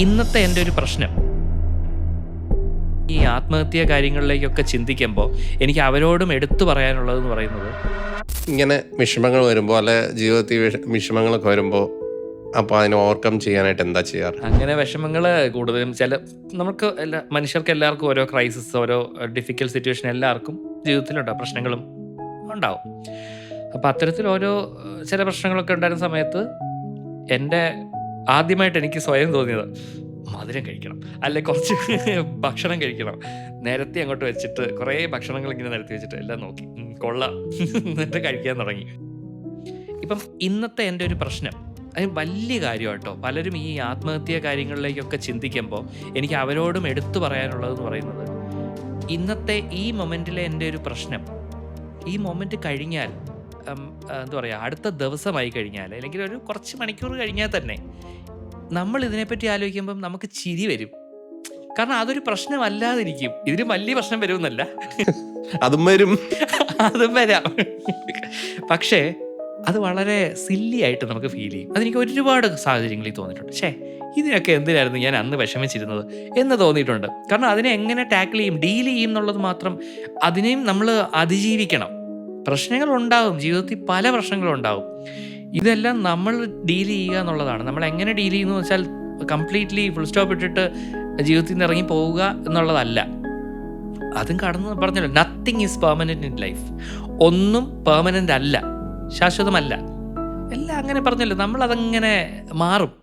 ഇന്നത്തെ എൻ്റെ ഒരു പ്രശ്നം ഈ ആത്മഹത്യാ കാര്യങ്ങളിലേക്കൊക്കെ ചിന്തിക്കുമ്പോൾ എനിക്ക് അവരോടും എടുത്തു പറയാനുള്ളതെന്ന് പറയുന്നത്, ഇങ്ങനെ വിഷമങ്ങൾ വരുമ്പോൾ അല്ലെ ജീവിതത്തിൽ വിഷമങ്ങളൊക്കെ വരുമ്പോൾ അപ്പോൾ അതിനെ ഓവർകം ചെയ്യാനായിട്ട് എന്താ ചെയ്യാറ്? അങ്ങനെ വിഷമങ്ങൾ കൂടുതലും നമുക്ക് മനുഷ്യർക്ക് എല്ലാവർക്കും ഓരോ ക്രൈസിസ്, ഓരോ ഡിഫിക്കൽട്ട് സിറ്റുവേഷൻ എല്ലാവർക്കും ജീവിതത്തിലുണ്ടാവും, പ്രശ്നങ്ങളും ഉണ്ടാവും. അപ്പോൾ അത്തരത്തിൽ ഓരോ ചില പ്രശ്നങ്ങളൊക്കെ ഉണ്ടായിരുന്ന സമയത്ത് എൻ്റെ ആദ്യമായിട്ട് എനിക്ക് സ്വയം തോന്നിയത് മധുരം കഴിക്കണം, അല്ലെ കുറച്ച് ഭക്ഷണം കഴിക്കണം. നേരത്തെ അങ്ങോട്ട് വെച്ചിട്ട് കുറേ ഭക്ഷണങ്ങൾ ഇങ്ങനെ നിരത്തി വെച്ചിട്ട് എല്ലാം നോക്കി കൊള്ളാം എന്നിട്ട് കഴിക്കാൻ തുടങ്ങി. ഇപ്പം ഇന്നത്തെ എൻ്റെ ഒരു പ്രശ്നം, അത് വലിയ കാര്യമാട്ടോ. പലരും ഈ ആത്മഹത്യാ കാര്യങ്ങളിലേക്കൊക്കെ ചിന്തിക്കുമ്പോൾ എനിക്ക് അവരോടും എടുത്തു പറയാനുള്ളതെന്ന് പറയുന്നത്, ഇന്നത്തെ ഈ മൊമെൻറ്റിലെ എൻ്റെ ഒരു പ്രശ്നം, ഈ മൊമെൻറ്റ് കഴിഞ്ഞാൽ എന്താ പറയുക, അടുത്ത ദിവസമായി കഴിഞ്ഞാൽ അല്ലെങ്കിൽ ഒരു കുറച്ച് മണിക്കൂർ കഴിഞ്ഞാൽ തന്നെ നമ്മൾ ഇതിനെപ്പറ്റി ആലോചിക്കുമ്പം നമുക്ക് ചിരി വരും. കാരണം അതൊരു പ്രശ്നമല്ലാതിരിക്കും. ഇതിന് വലിയ പ്രശ്നം വരുമെന്നല്ല, അതും വരും, അതും വരാം. പക്ഷേ അത് വളരെ സില്ലി ആയിട്ട് നമുക്ക് ഫീൽ ചെയ്യും. അതെനിക്ക് ഒരുപാട് സാഹചര്യങ്ങളിൽ തോന്നിയിട്ടുണ്ട്. ഇതിനൊക്കെ എന്തിനായിരുന്നു ഞാൻ അന്ന് വിഷമിച്ചിരുന്നത് എന്ന് തോന്നിയിട്ടുണ്ട്. കാരണം അതിനെ എങ്ങനെ ടാക്കിൾ ചെയ്യും, ഡീൽ ചെയ്യും എന്നുള്ളത് മാത്രം. അതിനെയും നമ്മൾ അതിജീവിക്കണം. പ്രശ്നങ്ങളുണ്ടാകും ജീവിതത്തിൽ, പല പ്രശ്നങ്ങളുണ്ടാകും. ഇതെല്ലാം നമ്മൾ ഡീൽ ചെയ്യുക എന്നുള്ളതാണ്. നമ്മൾ എങ്ങനെ ഡീൽ ചെയ്യുന്നു വെച്ചാൽ കംപ്ലീറ്റ്ലി ഫുൾ സ്റ്റോപ്പ് ഇട്ടിട്ട് ജീവിതത്തിൽ നിന്ന് ഇറങ്ങി പോവുക എന്നുള്ളതല്ല. അതും കടന്ന് പറഞ്ഞല്ലോ, nothing is permanent in life. ഒന്നും പെർമനൻ്റ് അല്ല, ശാശ്വതമല്ല. എല്ലാം അങ്ങനെ പറഞ്ഞല്ലോ, നമ്മളതങ്ങനെ മാറും.